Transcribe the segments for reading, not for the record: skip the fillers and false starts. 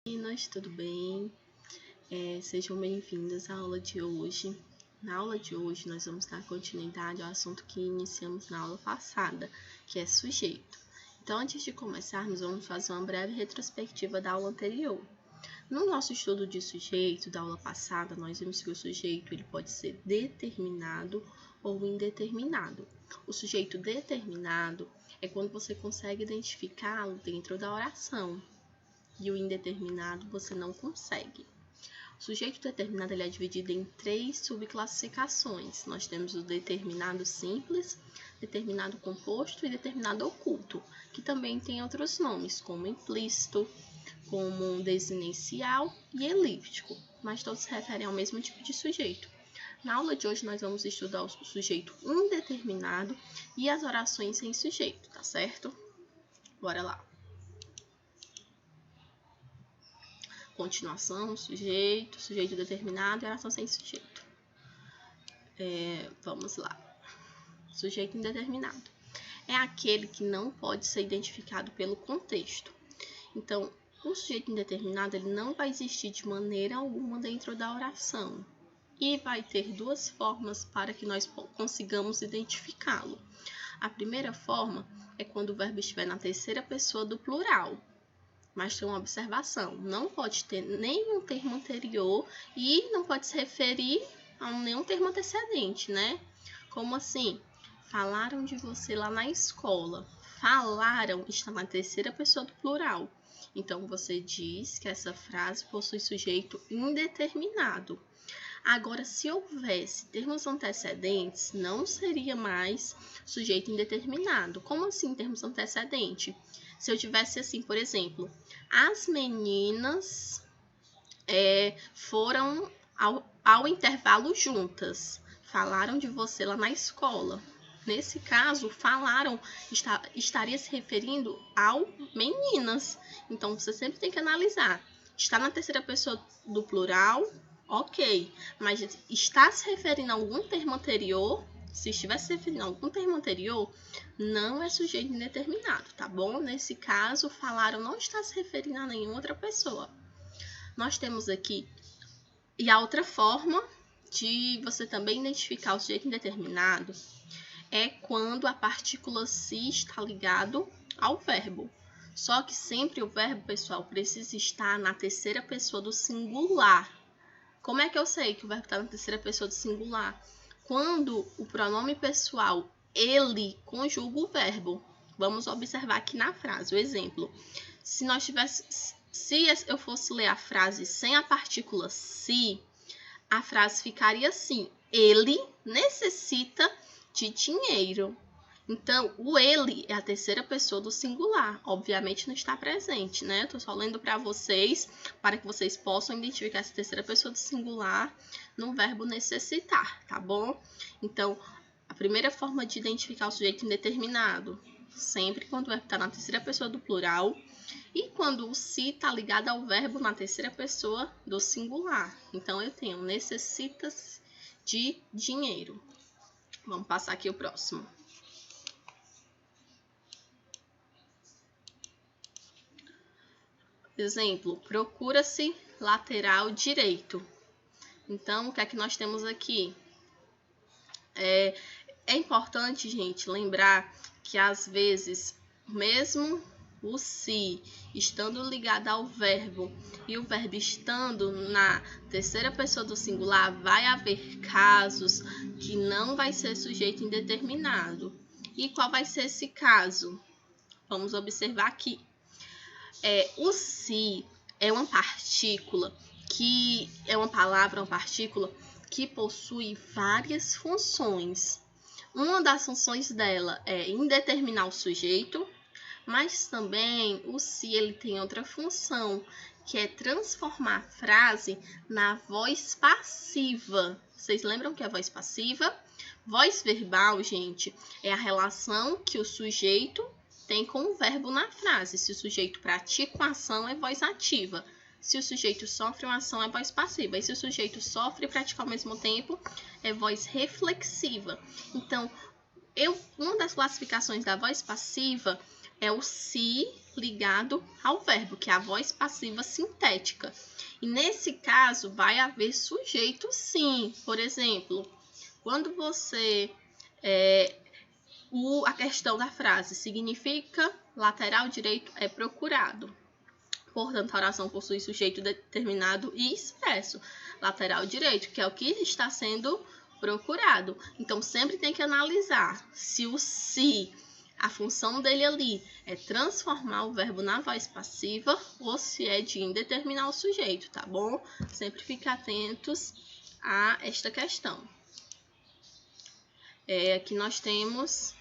Meninas, tudo bem? Sejam bem-vindas à aula de hoje. Na aula de hoje, nós vamos dar continuidade ao assunto que iniciamos na aula passada, que é sujeito. Então, antes de começarmos, vamos fazer uma breve retrospectiva da aula anterior. No nosso estudo de sujeito da aula passada, nós vimos que o sujeito ele pode ser determinado ou indeterminado. O sujeito determinado é quando você consegue identificá-lo dentro da oração. E o indeterminado você não consegue. O sujeito determinado ele é dividido em 3 subclassificações. Nós temos o determinado simples, determinado composto e determinado oculto, que também tem outros nomes, como implícito, como desinencial e elíptico, mas todos se referem ao mesmo tipo de sujeito. Na aula de hoje nós vamos estudar o sujeito indeterminado e as orações sem sujeito, tá certo? Bora lá. Continuação, sujeito determinado e oração sem sujeito. Vamos lá. Sujeito indeterminado. É aquele que não pode ser identificado pelo contexto. Então, o sujeito indeterminado ele não vai existir de maneira alguma dentro da oração. E vai ter 2 formas para que nós consigamos identificá-lo. A primeira forma é quando o verbo estiver na terceira pessoa do plural. Mas tem uma observação, não pode ter nenhum termo anterior e não pode se referir a nenhum termo antecedente, né? Como assim? Falaram de você lá na escola. Falaram está na terceira pessoa do plural. Então, você diz que essa frase possui sujeito indeterminado. Agora, se houvesse termos antecedentes, não seria mais sujeito indeterminado. Como assim termos antecedentes? Se eu tivesse assim, por exemplo, as meninas foram ao intervalo juntas. Falaram de você lá na escola. Nesse caso, falaram estaria se referindo ao meninas. Então, você sempre tem que analisar. Está na terceira pessoa do plural, ok. Mas está se referindo a algum termo anterior? Se estiver se referindo a algum termo anterior, não é sujeito indeterminado, tá bom? Nesse caso, falaram não está se referindo a nenhuma outra pessoa. Nós temos aqui, e a outra forma de você também identificar o sujeito indeterminado é quando a partícula se está ligado ao verbo. Só que sempre o verbo, pessoal, precisa estar na terceira pessoa do singular. Como é que eu sei que o verbo está na terceira pessoa do singular? Quando o pronome pessoal, ele, conjuga o verbo. Vamos observar aqui na frase, o exemplo. Se eu fosse ler a frase sem a partícula se, a frase ficaria assim: ele necessita de dinheiro. Então, o ele é a terceira pessoa do singular. Obviamente não está presente, né? Estou só lendo para vocês, para que vocês possam identificar essa terceira pessoa do singular no verbo necessitar, tá bom? Então, a primeira forma de identificar o sujeito indeterminado, sempre quando o verbo está na terceira pessoa do plural e quando o se está ligado ao verbo na terceira pessoa do singular. Então, eu tenho necessitas de dinheiro. Vamos passar aqui o próximo. Exemplo, procura-se lateral direito. Então, o que é que nós temos aqui? É importante, gente, lembrar que às vezes, mesmo o se estando ligado ao verbo e o verbo estando na terceira pessoa do singular, vai haver casos que não vai ser sujeito indeterminado. E qual vai ser esse caso? Vamos observar aqui. O se é uma partícula uma partícula que possui várias funções. Uma das funções dela é indeterminar o sujeito, mas também o se ele tem outra função, que é transformar a frase na voz passiva. Vocês lembram que é a voz passiva? Voz verbal, gente, é a relação que o sujeito tem com o verbo na frase. Se o sujeito pratica uma ação, é voz ativa. Se o sujeito sofre uma ação, é voz passiva. E se o sujeito sofre e pratica ao mesmo tempo, é voz reflexiva. Então, uma das classificações da voz passiva é o se ligado ao verbo, que é a voz passiva sintética. E nesse caso, vai haver sujeito sim. Por exemplo, quando você... a questão da frase significa lateral direito é procurado. Portanto, a oração possui sujeito determinado e expresso. Lateral direito, que é o que está sendo procurado. Então, sempre tem que analisar se o se, a função dele ali é transformar o verbo na voz passiva ou se é de indeterminar o sujeito, tá bom? Sempre fiquem atentos a esta questão. Aqui nós temos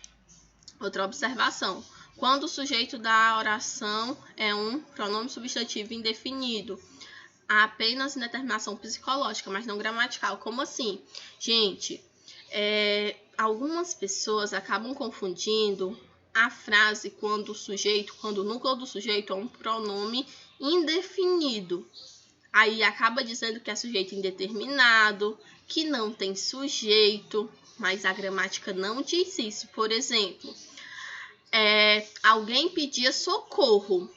outra observação. Quando o sujeito da oração é um pronome substantivo indefinido, há apenas indeterminação psicológica, mas não gramatical. Como assim? Gente, algumas pessoas acabam confundindo a frase quando o núcleo do sujeito é um pronome indefinido. Aí acaba dizendo que é sujeito indeterminado, que não tem sujeito, mas a gramática não diz isso. Por exemplo, alguém pedia socorro.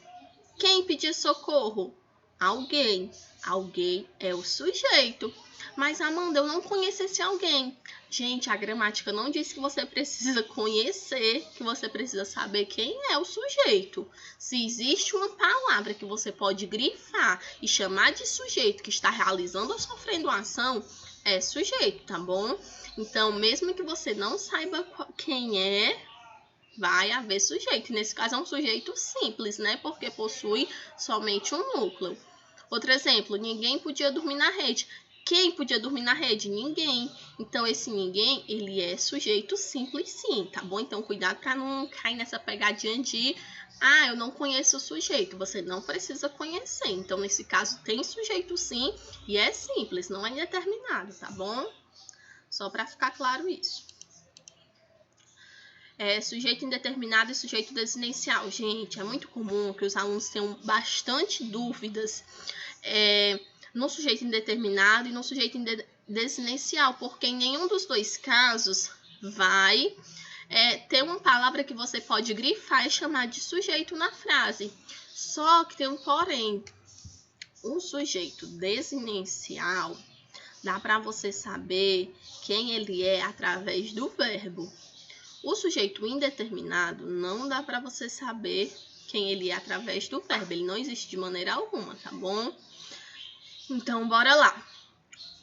Quem pedia socorro? Alguém. Alguém é o sujeito. Mas, Amanda, eu não conheço esse alguém. Gente, a gramática não diz que você precisa conhecer, que você precisa saber quem é o sujeito. Se existe uma palavra que você pode grifar e chamar de sujeito que está realizando ou sofrendo uma ação, é sujeito, tá bom? Então, mesmo que você não saiba quem é, vai haver sujeito. Nesse caso, é um sujeito simples, né? Porque possui somente um núcleo. Outro exemplo, ninguém podia dormir na rede. Quem podia dormir na rede? Ninguém. Então, esse ninguém, ele é sujeito simples sim, tá bom? Então, cuidado para não cair nessa pegadinha de eu não conheço o sujeito. Você não precisa conhecer. Então, nesse caso, tem sujeito sim e é simples, não é indeterminado, tá bom? Só para ficar claro isso. Sujeito indeterminado e sujeito desinencial. Gente, é muito comum que os alunos tenham bastante dúvidas no sujeito indeterminado e no sujeito desinencial, porque em nenhum dos dois casos vai ter uma palavra que você pode grifar e chamar de sujeito na frase. Só que tem um porém. O sujeito desinencial dá para você saber quem ele é através do verbo. O sujeito indeterminado não dá para você saber quem ele é através do verbo. Ele não existe de maneira alguma, tá bom? Então, bora lá.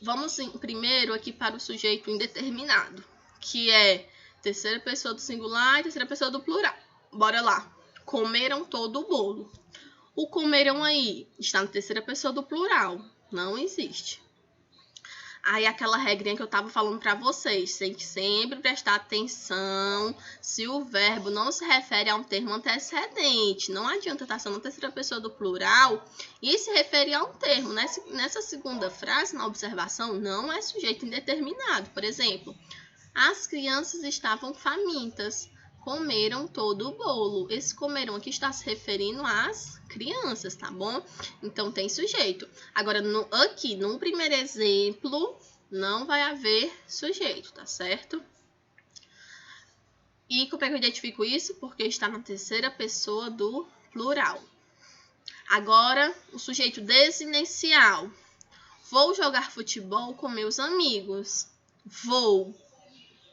Vamos primeiro aqui para o sujeito indeterminado, que é terceira pessoa do singular e terceira pessoa do plural. Bora lá. Comeram todo o bolo. O comeram aí está na terceira pessoa do plural. Não existe. Aí aquela regrinha que eu estava falando para vocês, tem que sempre prestar atenção se o verbo não se refere a um termo antecedente. Não adianta estar sendo a terceira pessoa do plural e se referir a um termo. Nessa segunda frase, na observação, não é sujeito indeterminado. Por exemplo, as crianças estavam famintas. Comeram todo o bolo. Esse comeram aqui está se referindo às crianças, tá bom? Então, tem sujeito. Agora, aqui, no primeiro exemplo, não vai haver sujeito, tá certo? E como é que eu identifico isso? Porque está na terceira pessoa do plural. Agora, o sujeito desinencial. Vou jogar futebol com meus amigos. Vou.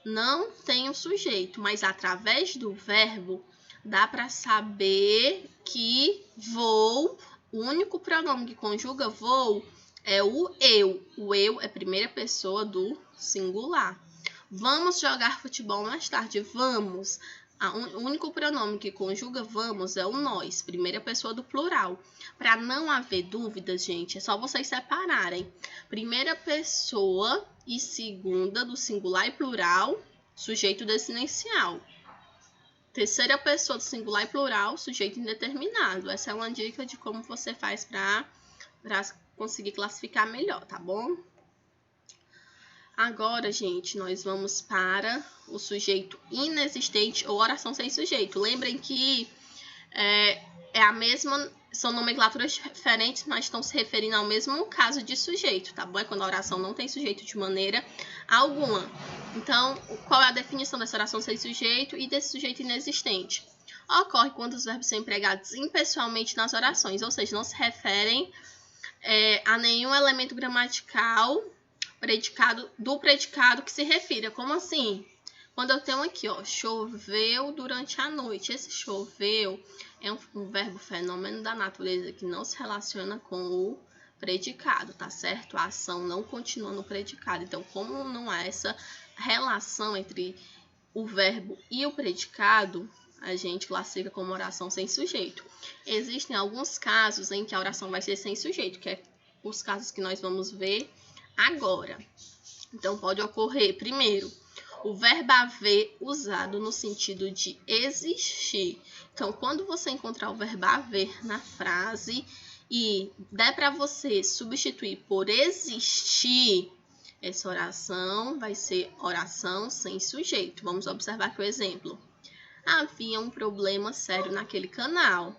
Não tem o sujeito, mas através do verbo dá para saber que vou, o único pronome que conjuga vou é o eu. O eu é primeira pessoa do singular. Vamos jogar futebol mais tarde. Vamos. O único pronome que conjuga vamos é o nós, primeira pessoa do plural. Para não haver dúvidas, gente, é só vocês separarem. Primeira pessoa e segunda do singular e plural, sujeito desinencial. Terceira pessoa do singular e plural, sujeito indeterminado. Essa é uma dica de como você faz para conseguir classificar melhor, tá bom? Agora, gente, nós vamos para o sujeito inexistente ou oração sem sujeito. Lembrem que são nomenclaturas diferentes, mas estão se referindo ao mesmo caso de sujeito, tá bom? É quando a oração não tem sujeito de maneira alguma. Então, qual é a definição dessa oração sem sujeito e desse sujeito inexistente? ocorre quando os verbos são empregados impessoalmente nas orações, ou seja, não se referem a nenhum elemento gramatical do predicado que se refira. Como assim? Quando eu tenho aqui, ó, choveu durante a noite. Esse choveu é um verbo fenômeno da natureza que não se relaciona com o predicado, tá certo? A ação não continua no predicado. Então, como não há essa relação entre o verbo e o predicado, a gente classifica como oração sem sujeito. Existem alguns casos em que a oração vai ser sem sujeito, que é os casos que nós vamos ver agora. Então, pode ocorrer, primeiro, o verbo haver usado no sentido de existir. Então, quando você encontrar o verbo haver na frase e der para você substituir por existir, essa oração vai ser oração sem sujeito. Vamos observar aqui o exemplo. Havia um problema sério naquele canal.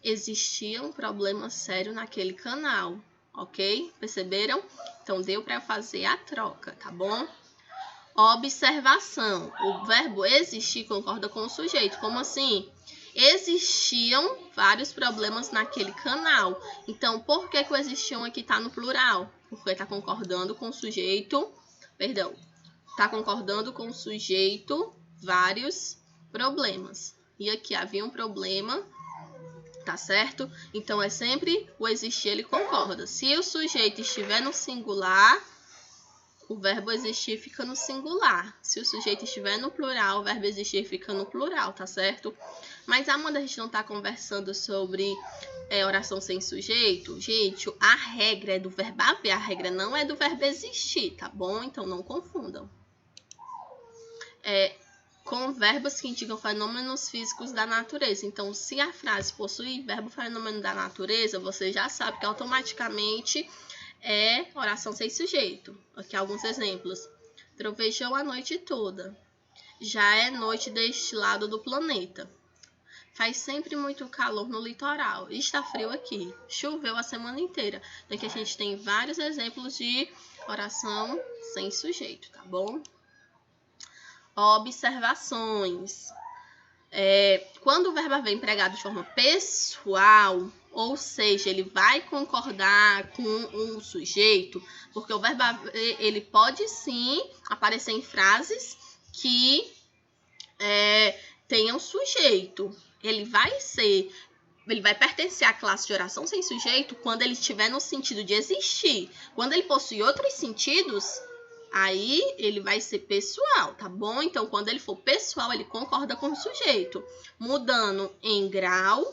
Existia um problema sério naquele canal, ok? Perceberam? Então, deu para fazer a troca, tá bom? Observação. O verbo existir concorda com o sujeito. Como assim? Existiam vários problemas naquele canal. Então, por que o existiam aqui está no plural? Porque está concordando com o sujeito. Perdão. Está concordando com o sujeito vários problemas. E aqui havia um problema, tá certo? Então, é sempre o existir, ele concorda. Se o sujeito estiver no singular, o verbo existir fica no singular. Se o sujeito estiver no plural, o verbo existir fica no plural, tá certo? Mas Amanda, a gente não tá conversando sobre oração sem sujeito? Gente, a regra é do verbo haver, a regra não é do verbo existir, tá bom? Então, não confundam. Com verbos que indicam fenômenos físicos da natureza. Então, se a frase possui verbo fenômeno da natureza, você já sabe que automaticamente é oração sem sujeito. Aqui alguns exemplos. Trovejou a noite toda. Já é noite deste lado do planeta. Faz sempre muito calor no litoral. Está frio aqui. Choveu a semana inteira. Então, aqui a gente tem vários exemplos de oração sem sujeito, tá bom? Observações. Quando o verbo haver empregado de forma pessoal, ou seja, ele vai concordar com um sujeito, porque o verbo haver, ele pode sim aparecer em frases que tenham sujeito. Ele vai pertencer à classe de oração sem sujeito quando ele estiver no sentido de existir. Quando ele possui outros sentidos, aí ele vai ser pessoal, tá bom? Então, quando ele for pessoal, ele concorda com o sujeito. Mudando em grau,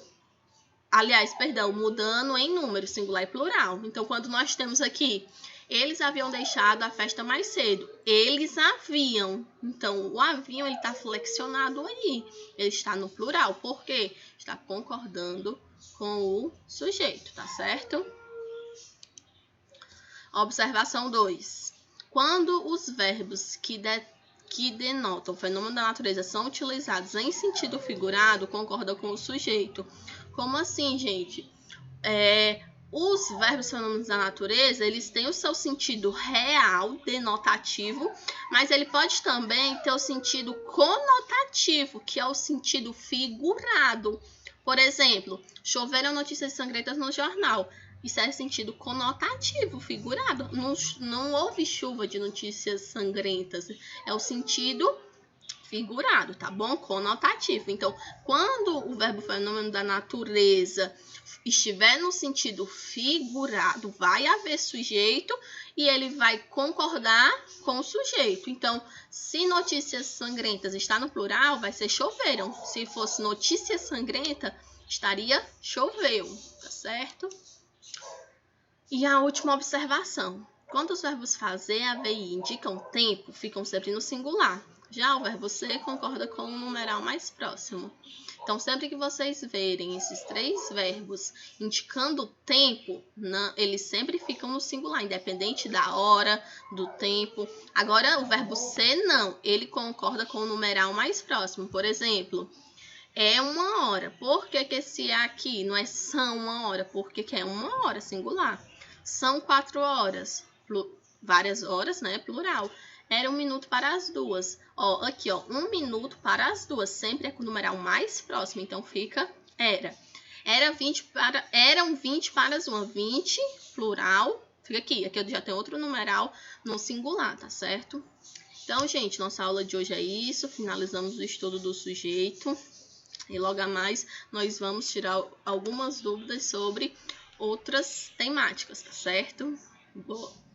mudando em número, singular e plural. Então, quando nós temos aqui, eles haviam deixado a festa mais cedo. Eles haviam. Então, o haviam, ele está flexionado aí. Ele está no plural. Por quê? Está concordando com o sujeito, tá certo? Observação 2. Quando os verbos que denotam o fenômeno da natureza são utilizados em sentido figurado, concordam com o sujeito. Como assim, gente? Os verbos fenômenos da natureza, eles têm o seu sentido real, denotativo, mas ele pode também ter o sentido conotativo, que é o sentido figurado. Por exemplo, choveram notícias sangrentas no jornal. Isso é sentido conotativo, figurado. Não houve chuva de notícias sangrentas. É o sentido figurado, tá bom? Conotativo. Então, quando o verbo fenômeno da natureza estiver no sentido figurado, vai haver sujeito e ele vai concordar com o sujeito. Então, se notícias sangrentas está no plural, vai ser choveram. Se fosse notícia sangrenta, estaria choveu, tá certo? E a última observação. Quando os verbos fazer, haver e indicam tempo, ficam sempre no singular. Já o verbo ser concorda com o numeral mais próximo. Então, sempre que vocês verem esses 3 verbos indicando tempo, eles sempre ficam no singular, independente da hora, do tempo. Agora, o verbo ser, não. Ele concorda com o numeral mais próximo. Por exemplo, é 1 hora. Por que esse aqui não é são 1 hora? Porque é 1 hora, singular. São 4 horas. Várias horas, né? Plural. Era 1 minuto para as duas. Ó, aqui, ó, 1 minuto para as duas. Sempre é com o numeral mais próximo. Então, fica era. Eram 20 para as uma. 20, plural. Fica aqui. Aqui eu já tenho outro numeral no singular, tá certo? Então, gente, nossa aula de hoje é isso. Finalizamos o estudo do sujeito. E logo a mais, nós vamos tirar algumas dúvidas sobre outras temáticas, tá certo? Boa.